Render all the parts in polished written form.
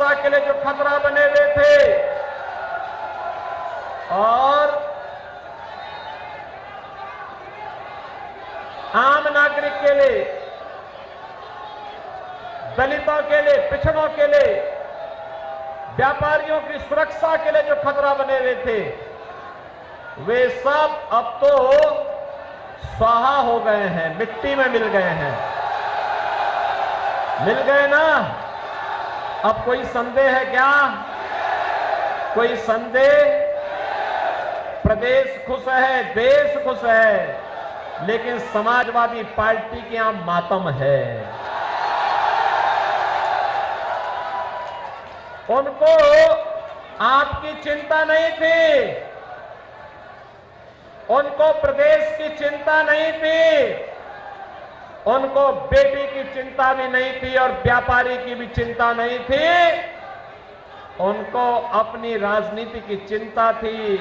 सुरक्षा के लिए जो खतरा बने हुए थे और आम नागरिक के लिए, दलितों के लिए, पिछड़ों के लिए, व्यापारियों की सुरक्षा के लिए जो खतरा बने हुए थे, वे सब अब तो स्वाहा हो गए हैं, मिट्टी में मिल गए हैं। मिल गए ना? अब कोई संदेह है क्या? कोई संदेह? प्रदेश खुश है, देश खुश है, लेकिन समाजवादी पार्टी के यहां मातम है। उनको आपकी चिंता नहीं थी, उनको प्रदेश की चिंता नहीं थी, उनको बेटी की चिंता भी नहीं थी और व्यापारी की भी चिंता नहीं थी। उनको अपनी राजनीति की चिंता थी।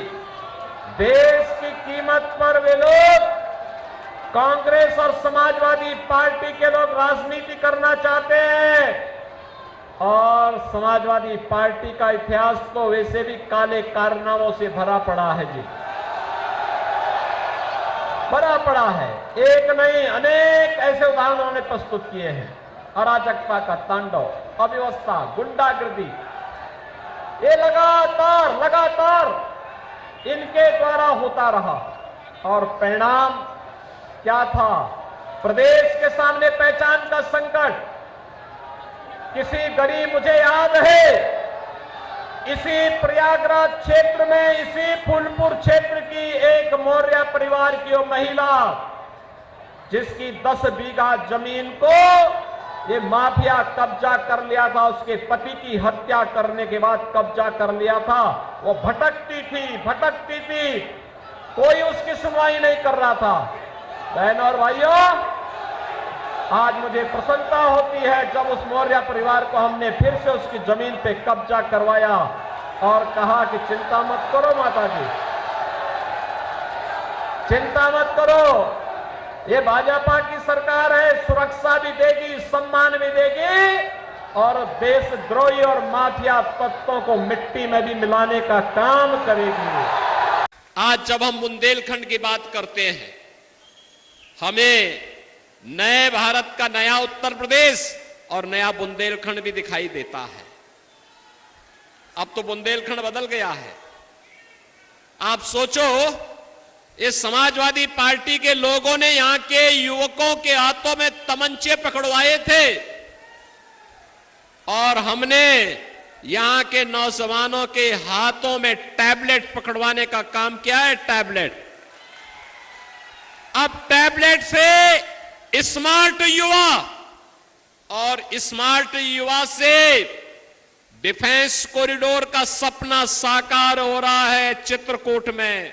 देश की कीमत पर वे लोग, कांग्रेस और समाजवादी पार्टी के लोग राजनीति करना चाहते हैं। और समाजवादी पार्टी का इतिहास तो वैसे भी काले कारनामों से भरा पड़ा है जी, भरा पड़ा है। एक नहीं, अनेक ऐसे उदाहरण उन्होंने प्रस्तुत किए हैं। अराजकता का तांडव, अव्यवस्था, गुंडागर्दी, ये लगातार इनके द्वारा होता रहा। और परिणाम क्या था? प्रदेश के सामने पहचान का संकट। किसी गरीब, मुझे याद है, इसी प्रयागराज क्षेत्र में, इसी फूलपुर क्षेत्र की एक मौर्य परिवार की वो महिला, जिसकी 10 बीघा जमीन को ये माफिया कब्जा कर लिया था, उसके पति की हत्या करने के बाद कब्जा कर लिया था। वो भटकती थी, कोई उसकी सुनवाई नहीं कर रहा था। बहनों और भाइयों, आज मुझे प्रसन्नता होती है जब उस मौर्य परिवार को हमने फिर से उसकी जमीन पे कब्जा करवाया और कहा कि चिंता मत करो माता जी, चिंता मत करो, ये भाजपा की सरकार है, सुरक्षा भी देगी, सम्मान भी देगी और देशद्रोही और माफिया तत्वों को मिट्टी में भी मिलाने का काम करेगी। आज जब हम बुंदेलखंड की बात करते हैं, हमें नए भारत का नया उत्तर प्रदेश और नया बुंदेलखंड भी दिखाई देता है। अब तो बुंदेलखंड बदल गया है। आप सोचो, इस समाजवादी पार्टी के लोगों ने यहां के युवकों के हाथों में तमंचे पकड़वाए थे और हमने यहां के नौजवानों के हाथों में टैबलेट पकड़वाने का काम किया है। टैबलेट, अब टैबलेट से स्मार्ट युवा और स्मार्ट युवा से डिफेंस कॉरिडोर का सपना साकार हो रहा है चित्रकूट में।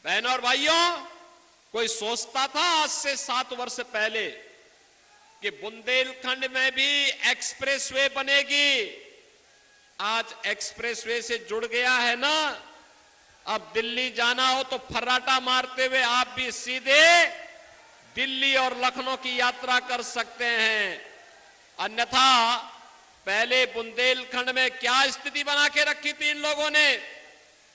बहनों और भाइयों, कोई सोचता था आज से 7 वर्ष पहले कि बुंदेलखंड में भी एक्सप्रेसवे बनेगी? आज एक्सप्रेसवे से जुड़ गया है ना। अब दिल्ली जाना हो तो फर्राटा मारते हुए आप भी सीधे दिल्ली और लखनऊ की यात्रा कर सकते हैं। अन्यथा पहले बुंदेलखंड में क्या स्थिति बना के रखी थी इन लोगों ने?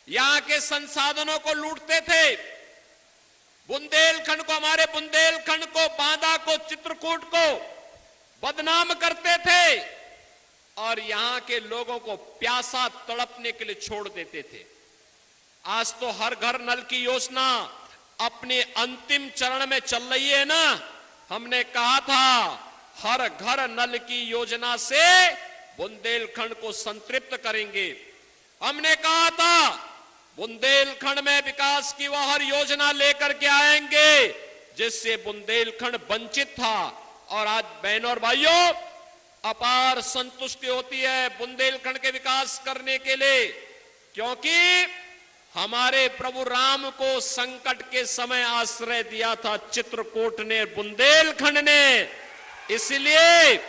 यहां के संसाधनों को लूटते थे, बुंदेलखंड को, हमारे बुंदेलखंड को, बांदा को, चित्रकूट को बदनाम करते थे और यहां के लोगों को प्यासा तड़पने के लिए छोड़ देते थे। आज तो हर घर नल की योजना अपने अंतिम चरण में चल रही है ना। हमने कहा था हर घर नल की योजना से बुंदेलखंड को संतृप्त करेंगे। हमने कहा था बुंदेलखंड में विकास की वह हर योजना लेकर के आएंगे जिससे बुंदेलखंड वंचित था। और आज बहनों और भाइयों, अपार संतुष्टि होती है बुंदेलखंड के विकास करने के लिए, क्योंकि हमारे प्रभु राम को संकट के समय आश्रय दिया था चित्रकूट ने, बुंदेलखंड ने। इसलिए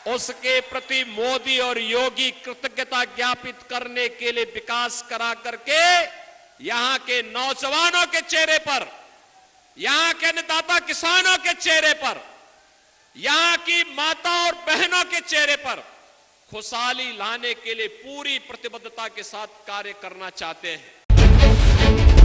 उसके प्रति मोदी और योगी कृतज्ञता ज्ञापित करने के लिए विकास करा करके यहां के नौजवानों के चेहरे पर, यहां के अन्नदाता किसानों के चेहरे पर, यहां की माता और बहनों के चेहरे पर खुशहाली लाने के लिए पूरी प्रतिबद्धता के साथ कार्य करना चाहते हैं।